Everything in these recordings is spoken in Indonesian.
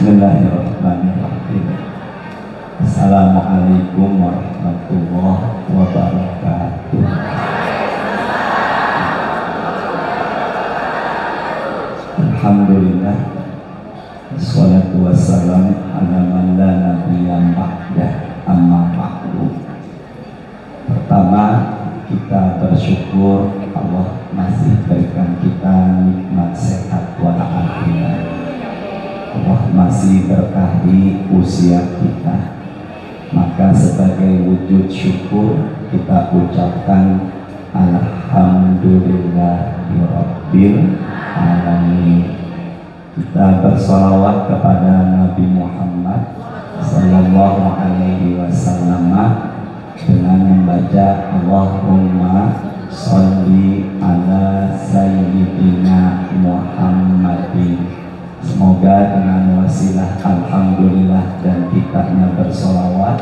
Bismillahirrahmanirrahim. Assalamualaikum warahmatullahi wabarakatuh. Alhamdulillah, wassalatu wassalamu ala man la nabiyya ba'dah, amma ba'du. Pertama, kita bersyukur Allah masih berikan kita nikmat sehat walafiat. Allah masih berkahi usia kita, maka sebagai wujud syukur kita ucapkan Alhamdulillahirabbil alamin. Kita bersolawat kepada Nabi Muhammad sallallahu alaihi wasallam dengan membaca Allahumma sholli ala sayyidina Muhammadin. Semoga dengan wasilah alhamdulillah dan kitanya bersolawat,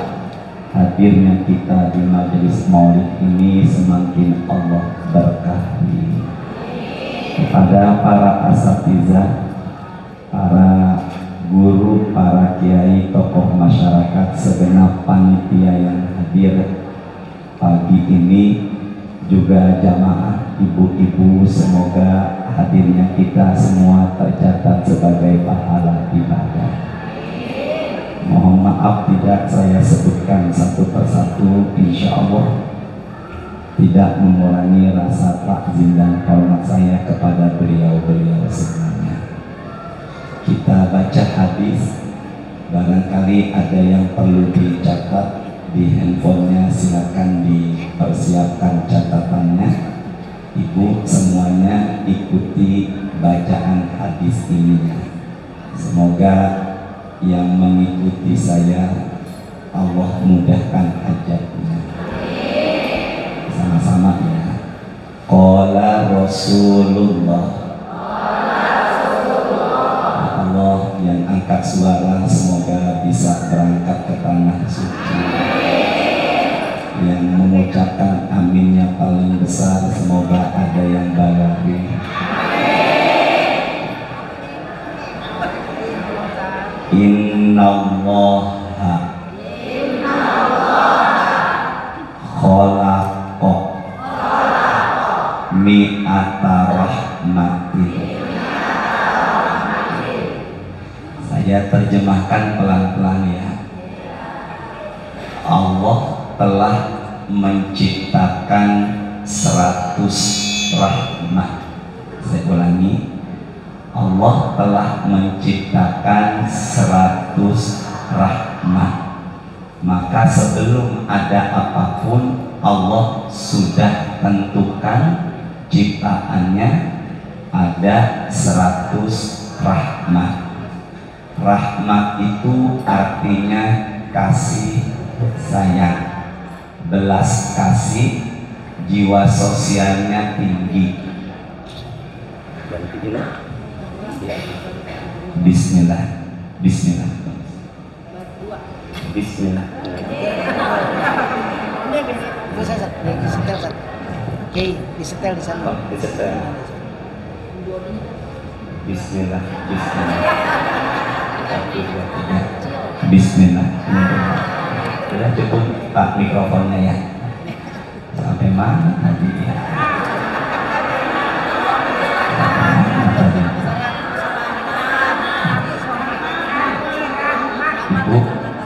hadirnya kita di majelis maulid ini semakin Allah berkahi. Kepada para asatizah, para guru, para kiai, tokoh masyarakat, segenap panitia yang hadir pagi ini, juga jamaah ibu-ibu, semoga hadirnya kita semua tercatat sebagai pahala ibadah. Mohon maaf tidak saya sebutkan satu persatu, insya Allah tidak mengurangi rasa takzim dan hormat saya kepada beliau-beliau semuanya. Kita baca hadis, barangkali ada yang perlu dicatat di handphonenya, silakan dipersiapkan catatannya. Ibu semuanya ikuti bacaan hadis ini. Semoga yang mengikuti saya Allah mudahkan hajatnya. Sama-sama ya. Qala Rasulullah. Allah yang angkat suara semoga bisa berangkat ke tanah suci. Yang mengucapkan aminnya paling besar semoga ada yang bayarin. Innallaha khalaqa mi'ata rahmatin. Saya terjemahkan pelan-pelan ya. Allah telah menciptakan 100 rahmat. Saya ulangi, Allah telah menciptakan 100 rahmat. Maka sebelum ada apapun Allah sudah tentukan ciptaannya ada 100 rahmat. Rahmat itu artinya kasih sayang, belas kasih, jiwa sosialnya tinggi. Bismillah, Bismillah, Bismillah. Disetel di sana. Bismillah, Bismillah, Bismillah. Sudah cukup Pak mikrofonnya ya. Sampai mana tadi ya? Ibu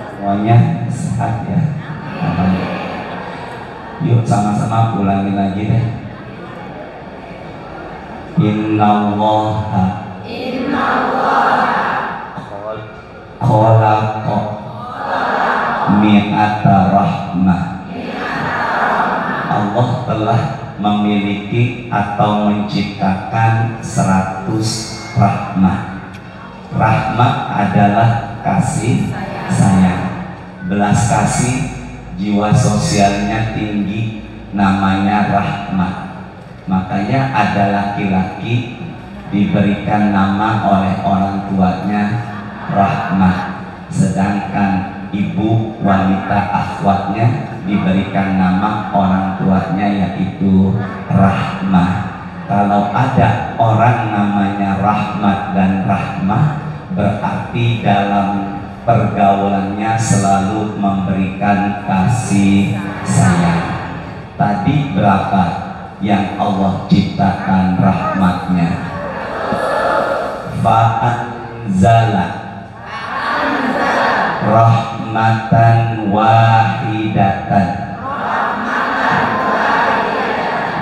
semuanya sehat ya. Yuk sama-sama ulangin lagi deh. Innallaha khalaqa mi'ata rahmah. Allah telah memiliki atau menciptakan 100 rahmat. Rahmat adalah kasih sayang, belas kasih, jiwa sosialnya tinggi, namanya rahmat. Makanya ada laki-laki diberikan nama oleh orang tuanya rahmat, sedangkan ibu wanita akhwatnya diberikan nama orang tuanya yaitu rahmah. Kalau ada orang namanya rahmat dan rahmah, berarti dalam pergaulannya selalu memberikan kasih sayang. Tadi berapa yang Allah ciptakan rahmatnya? Fa'anzala rahmatan wahidatan.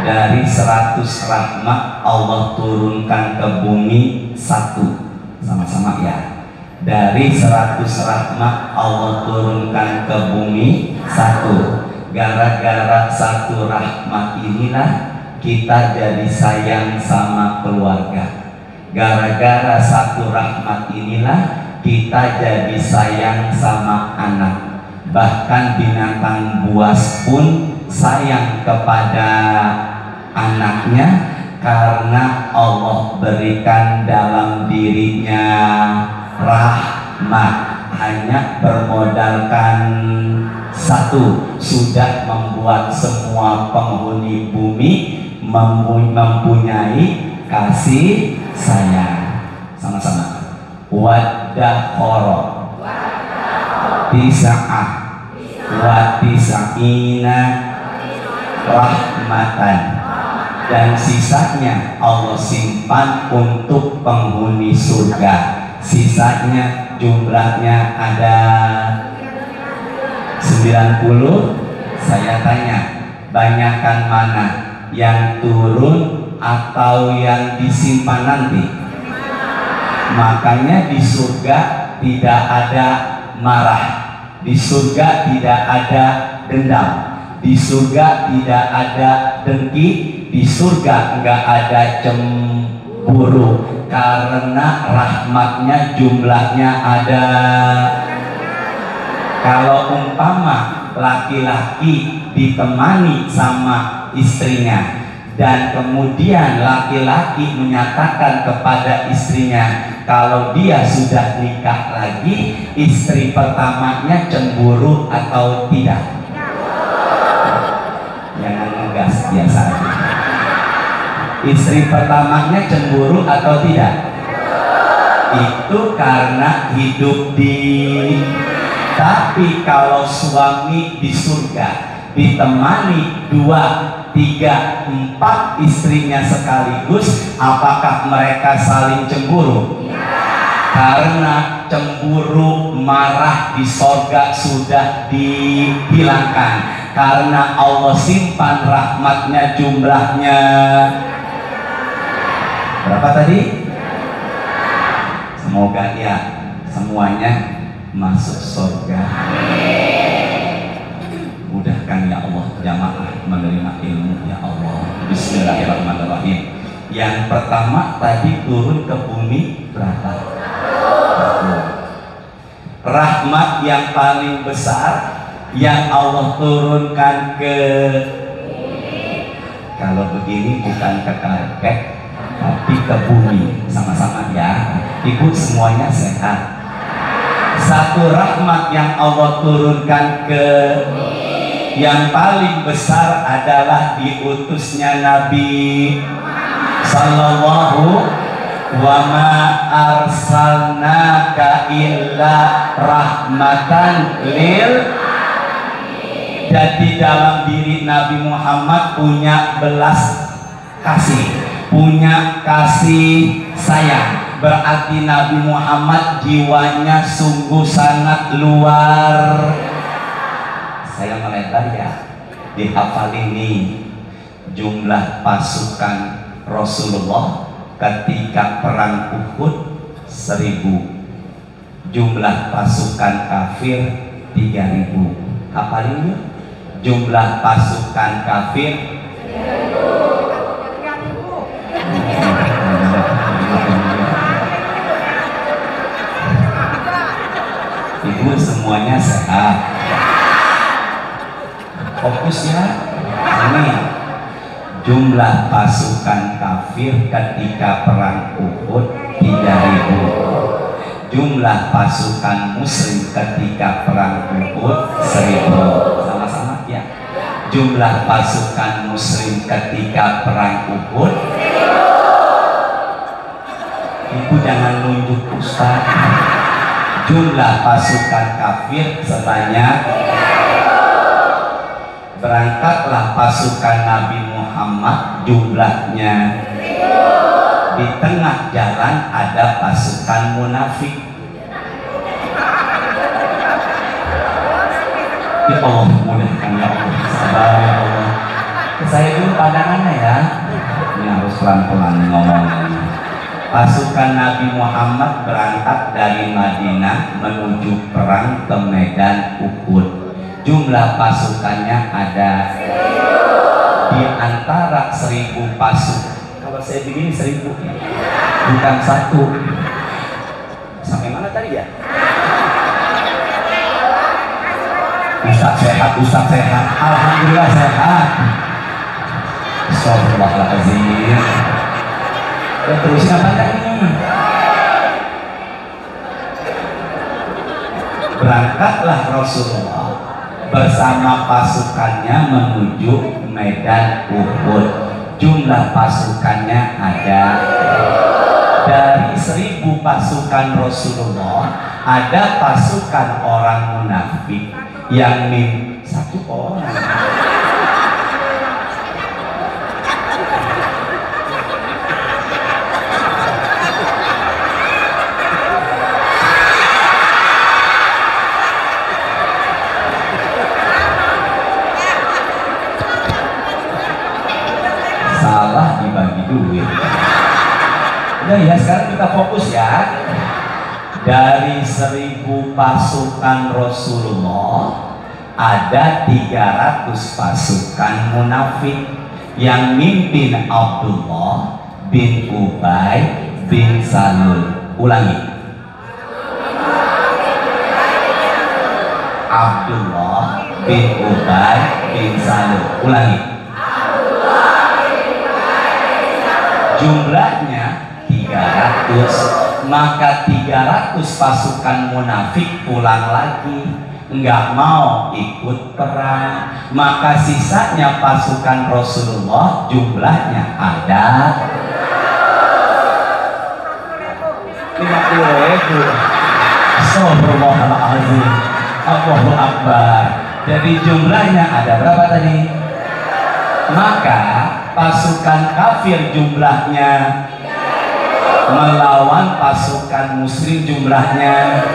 Dari 100 rahmat Allah turunkan ke bumi satu. Sama-sama ya. Dari 100 rahmat Allah turunkan ke bumi satu. Gara-gara satu rahmat inilah kita jadi sayang sama keluarga. Gara-gara satu rahmat inilah kita jadi sayang sama anak. Bahkan binatang buas pun sayang kepada anaknya karena Allah berikan dalam dirinya rahmat. Hanya bermodalkan satu sudah membuat semua penghuni bumi mempunyai kasih sayang. Sama-sama. Waddakhara tis'ah wa tis'ina rahmatan, dan sisanya Allah simpan untuk penghuni surga. Sisanya jumlahnya ada 90. Saya tanya, banyakan mana? Yang turun atau yang disimpan nanti? Makanya di surga tidak ada marah, di surga tidak ada dendam, di surga tidak ada dengki, di surga enggak ada cemburu, karena rahmatnya jumlahnya ada. Kalau umpama laki-laki ditemani sama istrinya dan kemudian laki-laki menyatakan kepada istrinya kalau dia sudah nikah lagi, istri pertamanya cemburu atau tidak? Jangan ngegas, biasa aja. Istri pertamanya cemburu atau tidak? Itu karena hidup di. Tapi kalau suami di surga ditemani 2, 3, 4 istrinya sekaligus, apakah mereka saling cemburu? Karena cemburu, marah di sorga sudah dihilangkan, karena Allah simpan rahmatnya. Jumlahnya berapa tadi? Semoga ya semuanya masuk surga. Mudahkan ya Allah jamaah menerima ilmu ya Allah. Bismillahirrahmanirrahim. Yang pertama tadi turun ke bumi berapa? Rahmat yang paling besar yang Allah turunkan ke, kalau begini bukan ke karpet tapi ke bumi. Sama-sama ya. Ibu semuanya sehat. Satu rahmat yang Allah turunkan ke yang paling besar adalah diutusnya Nabi sallallahu wa ma arsalnaka illa rahmatan lil. Jadi dalam diri Nabi Muhammad punya belas kasih, punya kasih sayang. Berarti Nabi Muhammad jiwanya sungguh sangat luar. Saya melebar ya. Dihafal ini jumlah pasukan Rasulullah ketika perang Uhud 1000. Jumlah pasukan kafir 3000. Hafalin yuk. Jumlah pasukan kafir 3000. Ibu semuanya sehat. Fokus ya. Ini jumlah pasukan kafir ketika perang Uhud 3000. Jumlah pasukan muslim ketika perang Uhud 1000. Sama-sama ya. Jumlah pasukan muslim ketika perang Uhud 1000. Ibu jangan nunjuk Ustaz. Jumlah pasukan kafir sebanyak. Berangkatlah pasukan Nabi Muhammad, jumlahnya. Di tengah jalan ada pasukan munafik. Ya Allah, mudahkan ya Allah, sabar ya Allah. Saya dulu pandangannya ya. Ini harus pelan-pelan ngomongnya. Pasukan Nabi Muhammad berangkat dari Madinah menuju perang ke medan Uhud. Jumlah pasukannya ada di antara 1000 pasukan. Kalau saya begini 1000 ya, bukan 1. Sampai mana tadi ya? Ustaz sehat, alhamdulillah sehat. Astagfirullahaladzim. Ya terusin apa ini? Berangkatlah Rasulullah bersama pasukannya menuju medan Uhud. Jumlah pasukannya ada dari 1000 pasukan Rasulullah, ada pasukan orang munafik yang 1 orang. Salah dibagi duit. Udah ya, sekarang kita fokus ya. Dari 1000 pasukan Rasulullah ada 300 pasukan munafik yang mimpin Abdullah bin Ubay bin Salul. Ulangi. Abdullah bin Ubay bin Salul. Ulangi. Jumlahnya 300. Maka 300 pasukan munafik pulang lagi, nggak mau ikut perang. Maka sisanya pasukan Rasulullah jumlahnya ada 50.000. Astagfirullahaladzim. Allahu Akbar. Jadi jumlahnya ada berapa tadi? Maka pasukan kafir jumlahnya melawan pasukan muslim jumlahnya.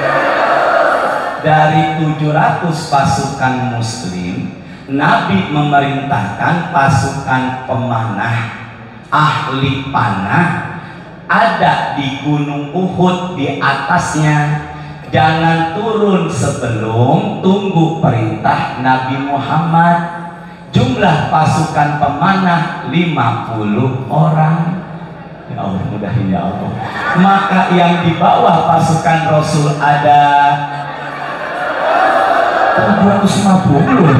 Dari 700 pasukan muslim, Nabi memerintahkan pasukan pemanah, ahli panah ada di gunung Uhud, di atasnya. Jangan turun sebelum tunggu perintah Nabi Muhammad. Jumlah pasukan pemanah 50 orang. Ya Allah, mudahin ya Allah. Maka yang di bawah pasukan Rasul ada 250.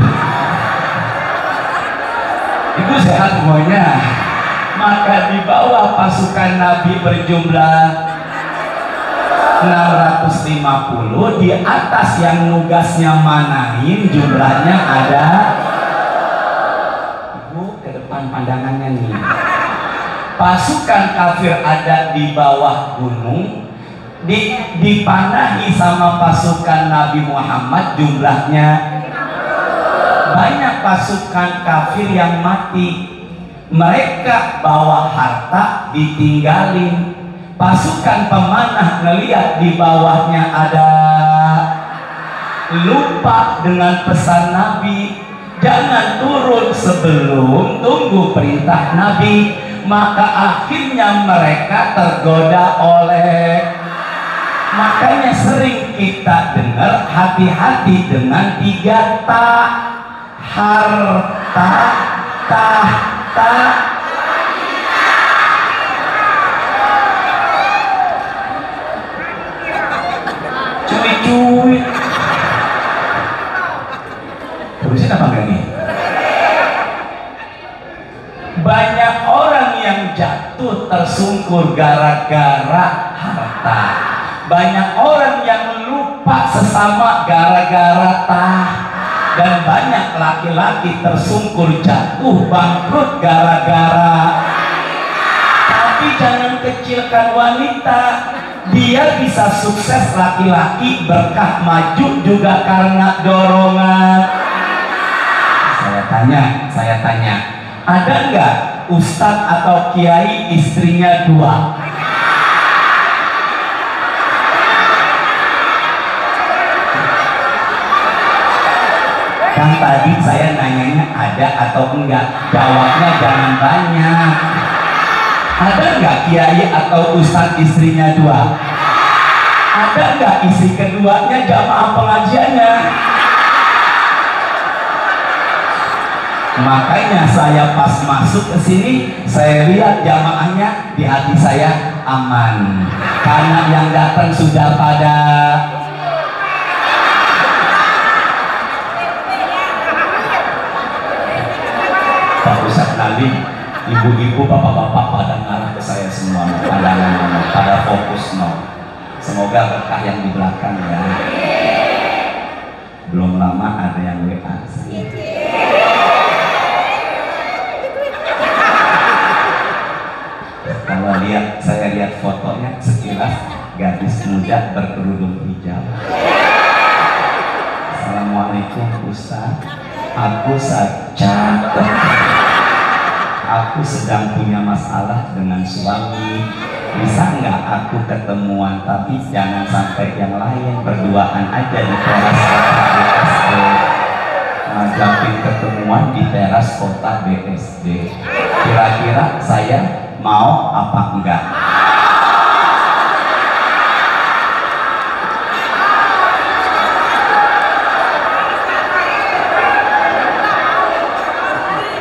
Itu sehat semuanya. Maka di bawah pasukan Nabi berjumlah 650. Di atas yang nugasnya manahin jumlahnya ada. Ibu ke depan pandangannya nih. Pasukan kafir ada di bawah gunung, dipanahi sama pasukan Nabi Muhammad, jumlahnya banyak. Pasukan kafir yang mati, mereka bawa harta ditinggalin. Pasukan pemanah ngeliat di bawahnya ada, lupa dengan pesan Nabi, jangan turun sebelum tunggu perintah Nabi. Maka akhirnya mereka tergoda oleh. Makanya sering kita dengar hati-hati dengan 3 ta. Harta, tahta, cuy-cuy. Terusin apa enggak nih? Banyak orang yang jatuh tersungkur gara-gara harta. Banyak orang yang lupa sesama gara-gara tah. Dan banyak laki-laki tersungkur jatuh bangkrut gara-gara. Tapi Tapi jangan kecilkan wanita. Dia bisa sukses laki-laki berkah maju juga karena dorongan. Saya tanya, ada nggak ustadz atau kiai istrinya 2? Kan tadi saya nanyanya ada atau enggak, jawabnya jangan banyak. Ada nggak kiai atau ustadz istrinya 2? Ada nggak istri keduanya jamaah pengajiannya? Makanya saya pas masuk ke sini, saya lihat jamaahnya, di hati saya aman, karena yang datang sudah pada Pak Ustadz Nalim, ibu-ibu, bapak-bapak pada ngarah ke saya semua, pada fokus Semoga berkah yang di belakang ya. Belum lama ada yang WA. Kalau saya lihat fotonya sekilas gadis muda berkerudung hijab. Assalamualaikum Ustaz, aku cakep. Aku sedang punya masalah dengan suami. Bisa nggak aku ketemuan, tapi jangan sampai yang lain, berduaan aja di teras kota BSD. Ngajakin ketemuan di teras kota BSD. Kira-kira saya mau apa enggak?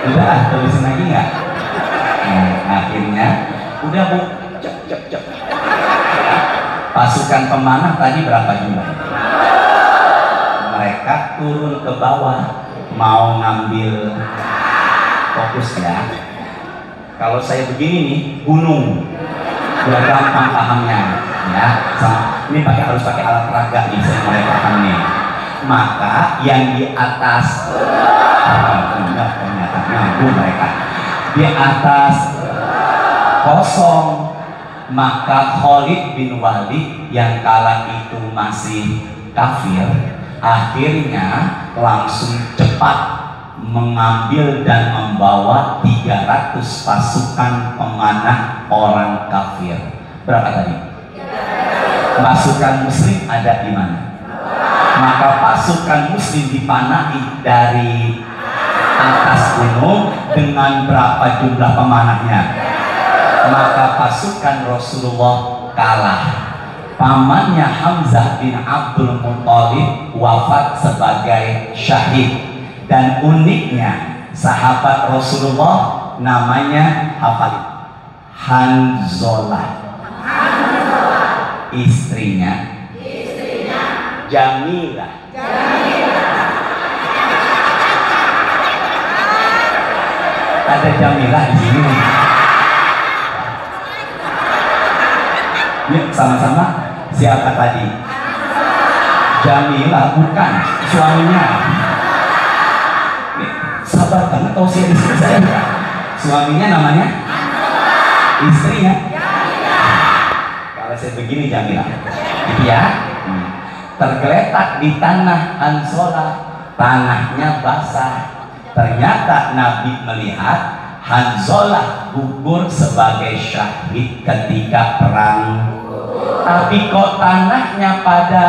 Udah, tulisin lagi nggak? Akhirnya udah Bu, cep. Pasukan pemanah tadi berapa jumlah? Mereka turun ke bawah mau ngambil, fokus ya. Kalau saya begini nih, gunung, udah gampang pahamnya ya. Ini harus pakai alat peraga nih, saya mulai paham nih. Maka yang di atas, ternyata nyambung mereka, di atas kosong. Maka Khalid bin Walid yang kala itu masih kafir, akhirnya langsung cepat mengambil dan membawa 300 pasukan pemanah orang kafir. Berapa tadi? Pasukan muslim ada di mana? Maka pasukan muslim dipanahi dari atas gunung dengan berapa jumlah pemanahnya? Maka pasukan Rasulullah kalah. Pamannya Hamzah bin Abdul Muthalib wafat sebagai syahid. Dan uniknya sahabat Rasulullah namanya hafalin, Hanzolah. Istrinya Jamilah. Ada Jamilah di sini. Yuk sama-sama, siapa tadi? Jamilah bukan suaminya. Sabar banget tausiah istri saya. Suaminya namanya? Istrinya? Kalau saya begini Jamilah, gitu ya. Tergeletak di tanah Hanzolah, tanahnya basah. Ternyata Nabi melihat Hanzolah gugur sebagai syahid ketika perang. Tapi kok tanahnya pada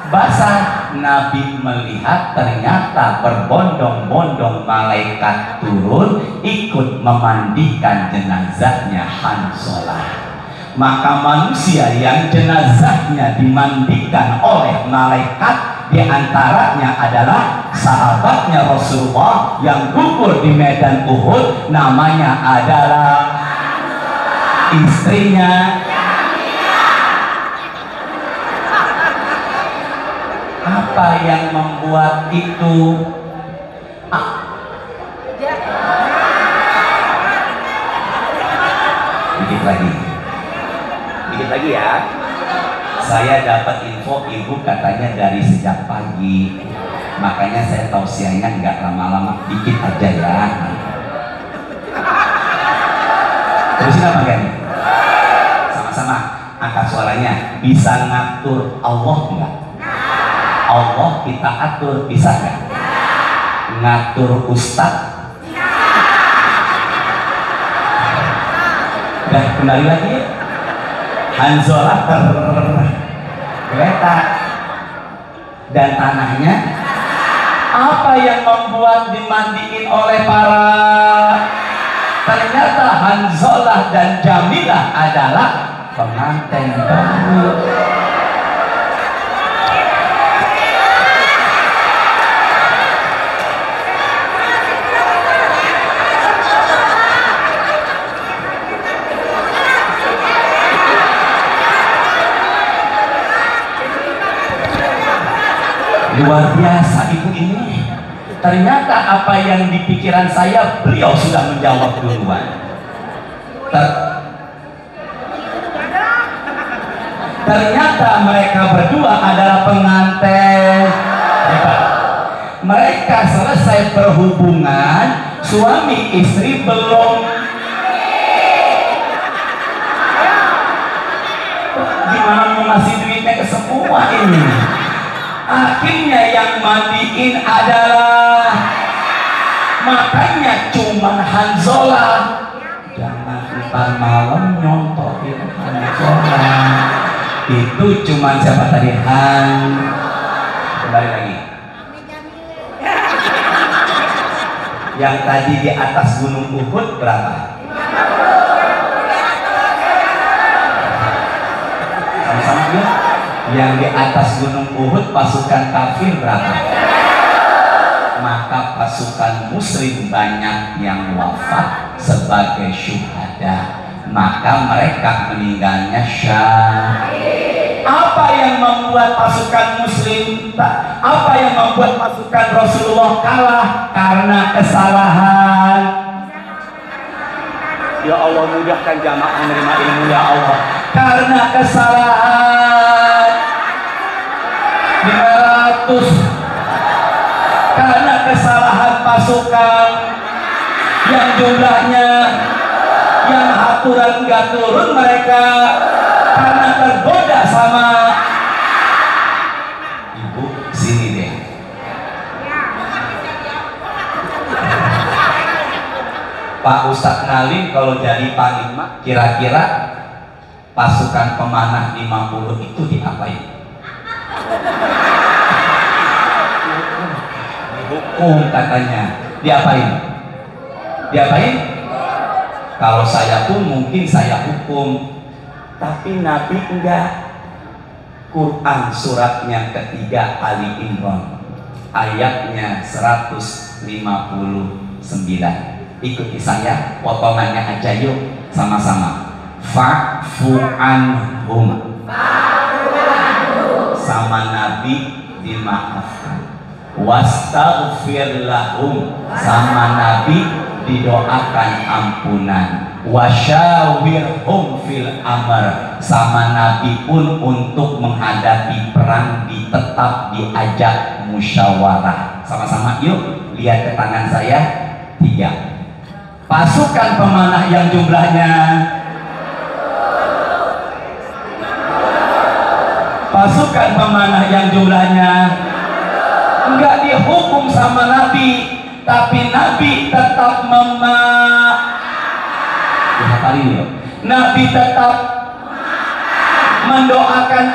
basah? Nabi melihat ternyata berbondong-bondong malaikat turun ikut memandikan jenazahnya Hanzolah. Maka manusia yang jenazahnya dimandikan oleh malaikat diantaranya adalah sahabatnya Rasulullah yang gugur di medan Uhud, namanya adalah istrinya. Apa yang membuat itu? Dikit lagi ya. Saya dapat info ibu katanya dari sejak pagi, makanya saya tausiahnya nggak lama-lama, dikit aja ya. Terusin apa kan? bisa ngatur Allah nggak? Allah kita atur, bisa nggak? Ngatur ustaz? Dan kembali lagi, Hanzalah tergeletak dan tanahnya apa yang membuat dimandiin oleh para, ternyata Hanzalah dan Jamilah adalah pengantin baru. Luar biasa ibu ini. Ternyata apa yang di pikiran saya beliau sudah menjawab duluan. Ternyata mereka berdua adalah pengantin. Mereka selesai berhubungan, suami istri belum. Gimana mau ngasih duitnya ke semua ini? Akhirnya yang mandiin adalah, makanya cuman Hanzalah. Jangan ntar malam nyontokin Hanzalah. Itu cuman siapa tadi? Kembali lagi. Yang tadi di atas gunung Uhud berapa? Sama-sama ya? Yang di atas gunung Uhud pasukan kafir berapa? Maka pasukan muslim banyak yang wafat sebagai syuhada, maka mereka meninggalnya syahid. Apa yang membuat pasukan muslim, apa yang membuat pasukan Rasulullah kalah? Karena kesalahan. Ya Allah, mudahkan jamaah menerima ilmu ya Allah. Karena kesalahan 500, karena kesalahan pasukan yang jumlahnya, yang aturan nggak turun mereka, karena tergoda sama ibu. Sini deh, Pak Ustadz Nalim kalau jadi panglima, kira-kira pasukan pemanah 50 itu diapain? Dihukum katanya. Diapain? Diapain? Kalau saya pun mungkin saya hukum, tapi Nabi enggak. Quran suratnya ketiga Ali Imran ayatnya 159. Ikuti saya, potongannya aja yuk sama-sama. Fa'fu anhum, sama Nabi dimaafkan. Wastaghfir lahum, sama Nabi didoakan ampunan. Wasyawirhum fil amr, sama Nabi pun untuk menghadapi perang tetap diajak musyawarah. Sama-sama yuk, lihat ke tangan saya. 3 pasukan pemanah yang jumlahnya, pasukan pemanah yang jumlahnya enggak dihukum sama Nabi, tapi Nabi tetap Nabi tetap mendoakan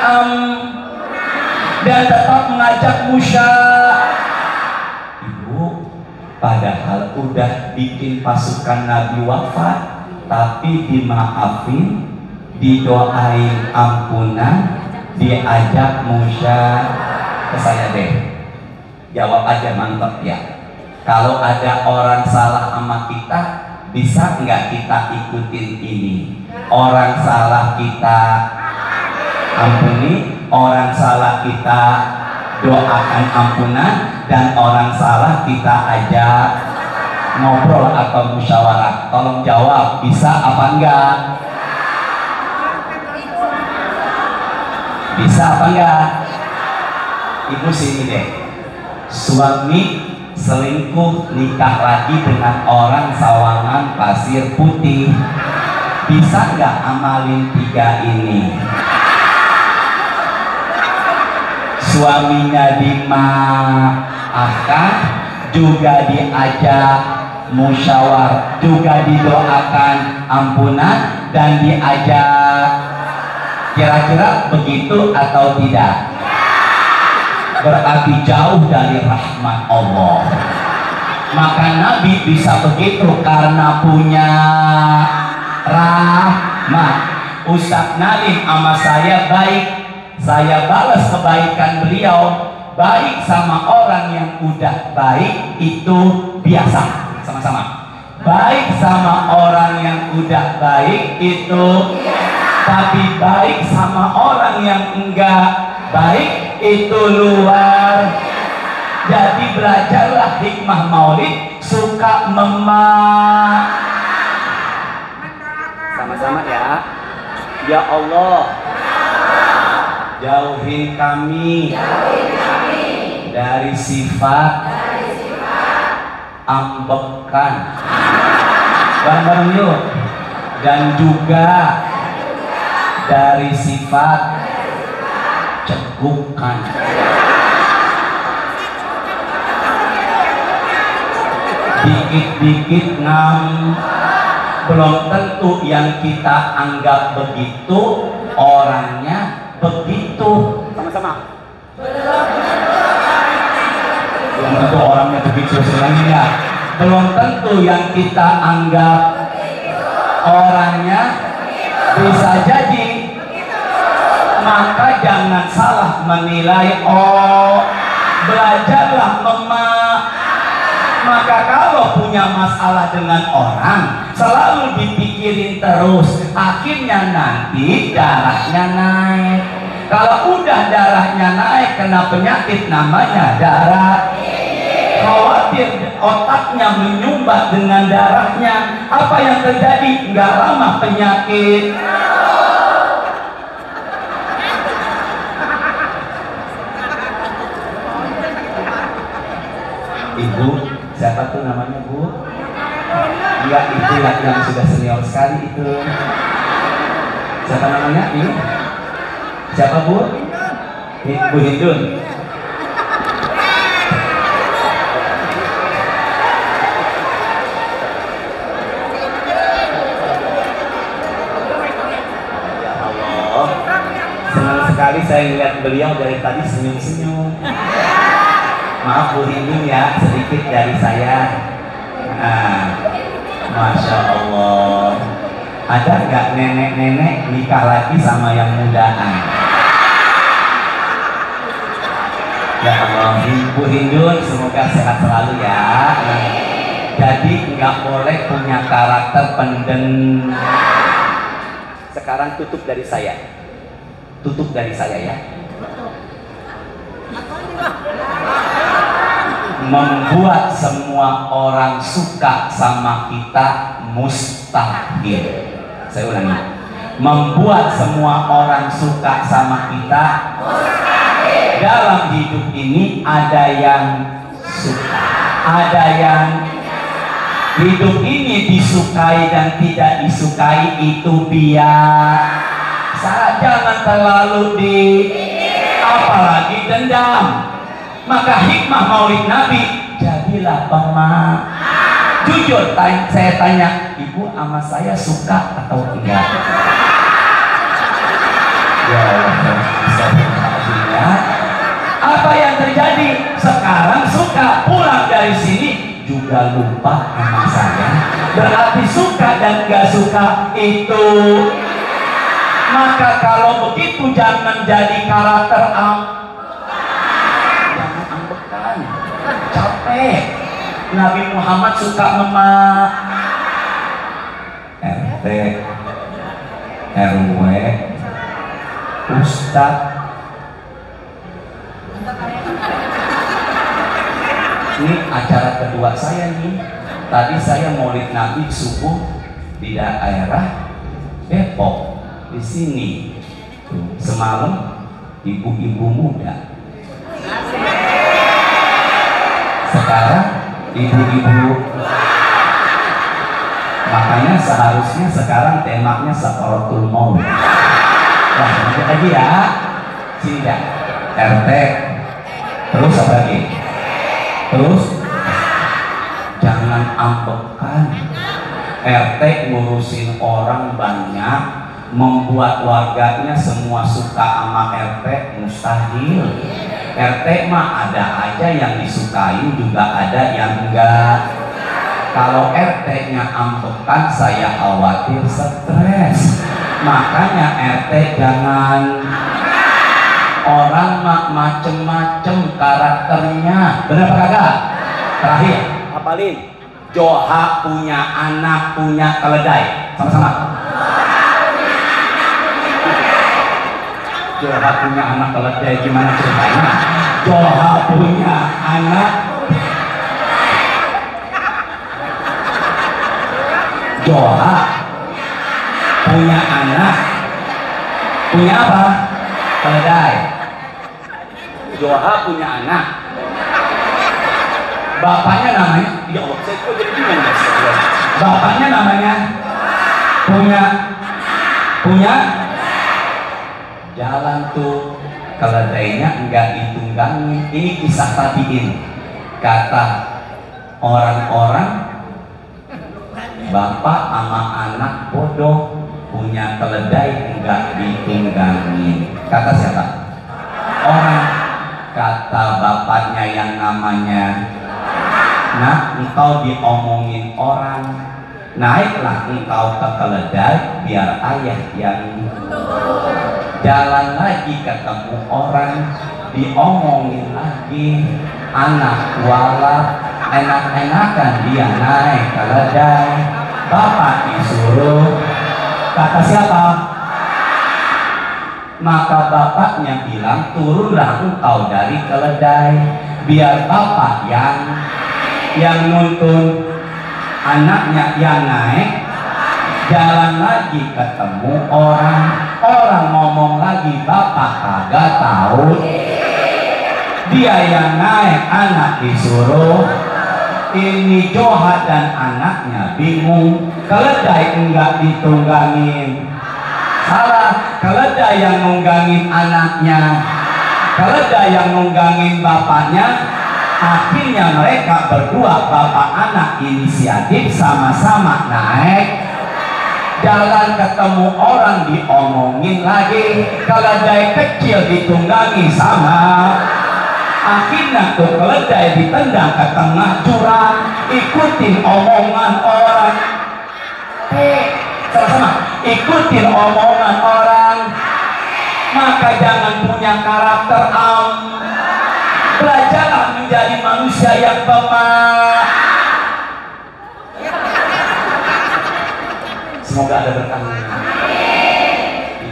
dan tetap mengajak Ibu, padahal udah bikin pasukan Nabi wafat, tapi dimaafin, didoain ampunan, diajak ke saya deh. Jawab aja mantap ya. Kalau ada orang salah sama kita, bisa nggak kita ikutin ini? Orang salah kita ampuni, orang salah kita doakan ampunan, dan orang salah kita ajak ngobrol atau musyawarah. Tolong jawab, bisa apa enggak? Bisa apa enggak? Ibu sini deh. Suami selingkuh nikah lagi dengan orang Sawangan Pasir Putih, bisa nggak amalin 3 ini? suaminya dimaafkan, juga diajak musyawarah, juga didoakan ampunan dan diajak. Kira-kira begitu atau tidak? Berarti jauh dari rahmat Allah. Maka Nabi bisa begitu karena punya rahmat. Ustaz Nalim sama saya baik, saya balas kebaikan beliau. Baik sama orang yang udah baik itu biasa, sama-sama. Baik sama orang yang udah baik itu biasa. Tapi baik sama orang yang enggak baik itu luar. Jadi belajarlah hikmah maulid, suka sama-sama ya. Ya Allah, jauhin kami dari sifat ambekan. Bareng-bareng yuk. Dan juga dari sifat cegukan. Dikit-dikit belum tentu yang kita anggap begitu orangnya begitu. Sama-sama. Belum tentu orangnya begitu sebenarnya. Belum tentu yang kita anggap orangnya bisa jadi. Maka jangan salah menilai. Belajarlah maka kalau punya masalah dengan orang selalu dipikirin terus, akhirnya nanti darahnya naik. Kalau udah darahnya naik kena penyakit namanya darah. Khawatir otaknya menyumbat dengan darahnya, apa yang terjadi? Nggak lama penyakit. Ibu, siapa tuh namanya Bu? Enggak, itu yang sudah senior sekali itu. Siapa namanya? Ini? Siapa Bu? Bu Hindun. Ya Allah, senang sekali saya lihat beliau dari tadi senyum-senyum. Maaf Bu Hindun ya, sedikit dari saya. Masya Allah. Ada nggak nenek-nenek nikah lagi sama yang mudaan? Ya Allah, Bu Hindun semoga sehat selalu ya. Jadi nggak boleh punya karakter pendem. Sekarang tutup dari saya. Tutup dari saya ya. Membuat semua orang suka sama kita mustahil. Saya ulangi, membuat semua orang suka sama kita mustahil. Dalam hidup ini ada yang suka, ada yang hidup ini disukai dan tidak disukai itu biasa. Jangan terlalu apalagi dendam. Maka hikmah maulid Nabi, jadilah pemaaf. Jujur saya tanya, ibu sama saya suka atau tidak? Ya Allah, apa yang terjadi? Sekarang suka, pulang dari sini juga lupa sama saya. Berarti suka dan gak suka itu. Maka kalau begitu jangan jadi karakter capek. Nabi Muhammad suka RT, RW, Ustadz. Ini acara kedua saya nih. Tadi saya maulid Nabi subuh di daerah Depok. Di sini semalam ibu-ibu muda. Sekarang ibu-ibu. Makanya seharusnya sekarang temanya Sakaratul Maut. Wah, lanjut lagi ya. Sini ya. RT, terus apa lagi? Terus jangan ambekan. RT ngurusin orang banyak, membuat warganya semua suka sama RT mustahil. RT mah ada aja yang disukai, juga ada yang enggak. Kalau RT-nya ambekan, saya khawatir stres. Makanya RT jangan. Orang macem-macem karakternya, benar apa kagak? Terakhir, apalin? Joha punya anak, punya keledai. Sama-sama. Joha punya anak keledai, gimana ceritanya? Joha punya anak. Joha punya anak, punya apa? Keledai. Joha punya anak. Bapaknya namanya, ya Allah, saya kok jadi bingung guys. Bapaknya namanya punya jalan tuh keledainya enggak ditunggangi. Ini kisah tabiin. Kata orang-orang, bapak sama anak bodoh, punya keledai enggak ditunggangi. Kata siapa? Orang. Kata bapaknya yang namanya, nah engkau diomongin orang, naiklah engkau ke keledai biar ayah yang jalan lagi ketemu orang, diomongin lagi, anak wala enak-enakan dia naik keledai, bapak disuruh. Kata siapa? Maka bapaknya bilang, turunlah engkau dari keledai biar bapak yang nuntun, anaknya yang naik, jalan lagi ketemu orang ngomong lagi, bapak kagak tahu, dia yang naik, anak disuruh. Ini Joha dan anaknya bingung, keledai enggak ditunggangin. Salah, keledai yang nunggangin anaknya, keledai yang nunggangin bapaknya. Akhirnya mereka berdua, bapak anak inisiatif, sama-sama naik, jalan ketemu orang, diomongin lagi, keledai kecil ditunggangi sama. Akhirnya tuh keledai ditendang ke tengah jurang, ikutin omongan orang. Sama-sama ikutin omongan orang. Maka jangan punya karakter belajarlah menjadi manusia yang pemaaf. Semoga ada berkahnya.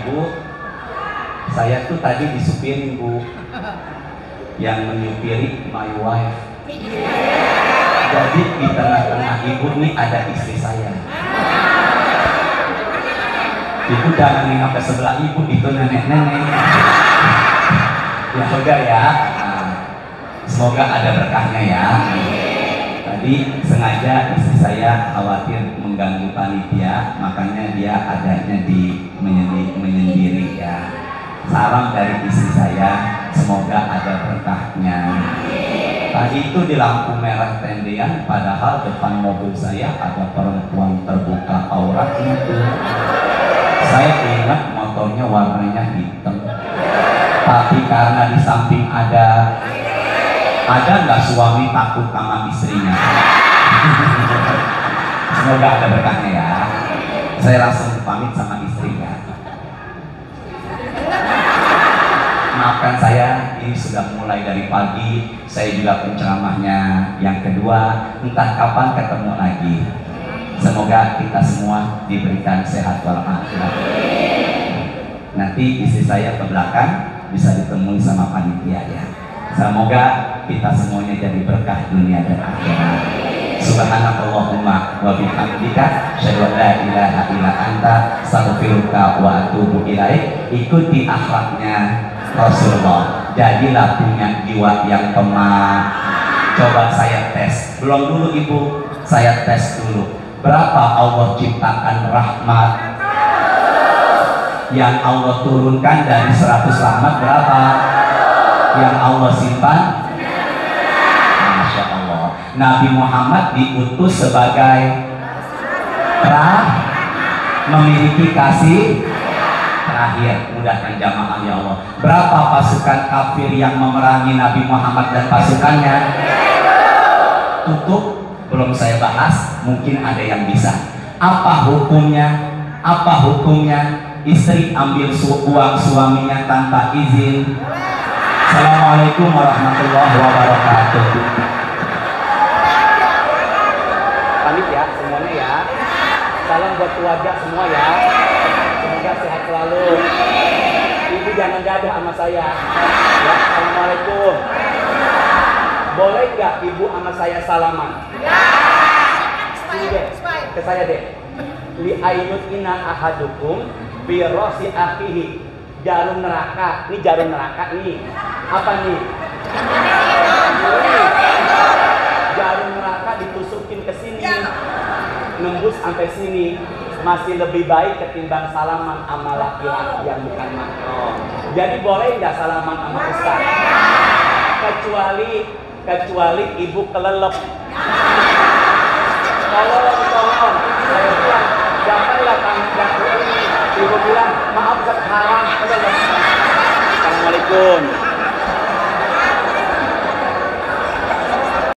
Ibu, saya tuh tadi disupirin Bu, yang menyupiri my wife. Jadi di tengah-tengah ibu ini ada istri saya. Ibu jangan nengok ke sebelah ibu, itu nenek-nenek. Ya semoga ya. Nah, semoga ada berkahnya ya. Tadi sengaja istri saya khawatir mengganggu panitia, makanya dia adanya di menyendiri ya. Salam dari istri saya, semoga ada berkahnya. Tadi itu di lampu merah tendean, padahal depan mobil saya ada perempuan terbuka auratnya tuh. Saya ingat motornya warnanya hitam, tapi karena di samping ada nggak suami takut sama istrinya. Semoga ada berkahnya ya. Saya langsung pamit sama istrinya. Maafkan saya, ini sudah mulai dari pagi. Saya juga penceramahnya. Yang kedua, entah kapan ketemu lagi. Semoga kita semua diberikan sehat walafiat. Nanti istri saya ke belakang bisa ditemui sama panitia ya. Semoga kita semuanya jadi berkah dunia dan akhirat. Subhanallahumma wa bihamdika, asyhadu an la ilaha illa anta, astaghfiruka wa atubu ilaik. Ikuti akhlaknya Rasulullah. Jadilah punya jiwa yang pemaaf. Coba saya tes. Belum dulu Ibu, saya tes dulu. Berapa Allah ciptakan rahmat? Yang Allah turunkan dari 100 rahmat berapa? yang Allah simpan. Masya Allah. Nabi Muhammad diutus sebagai memiliki kasih terakhir. Mudahkan jamaah ya Allah. Berapa pasukan kafir yang memerangi Nabi Muhammad dan pasukannya? Tutup, belum saya bahas, mungkin ada yang bisa. Apa hukumnya? Apa hukumnya istri ambil uang suaminya tanpa izin? Assalamualaikum warahmatullahi wabarakatuh. Pamit ya semuanya ya. Salam buat keluarga semua ya. Semoga sehat selalu. Ibu jangan gaduh sama saya. Ya, assalamualaikum. Boleh nggak ibu sama saya salaman? Sini deh, ke saya deh. Li ayut ina ahadukum birosi akhihi. Jarum neraka. Ini jarum neraka nih. Apa nih? Jarum neraka ditusukin ke sini. Nembus sampai sini. Masih lebih baik ketimbang salaman sama laki-laki yang bukan mahram. Jadi boleh nggak salaman sama ustaz? Kecuali ibu kelelep. Tolong. Saya bilang, janganlah tangan jatuh ini. Ibu bilang, maaf Ustaz, haram. Assalamualaikum.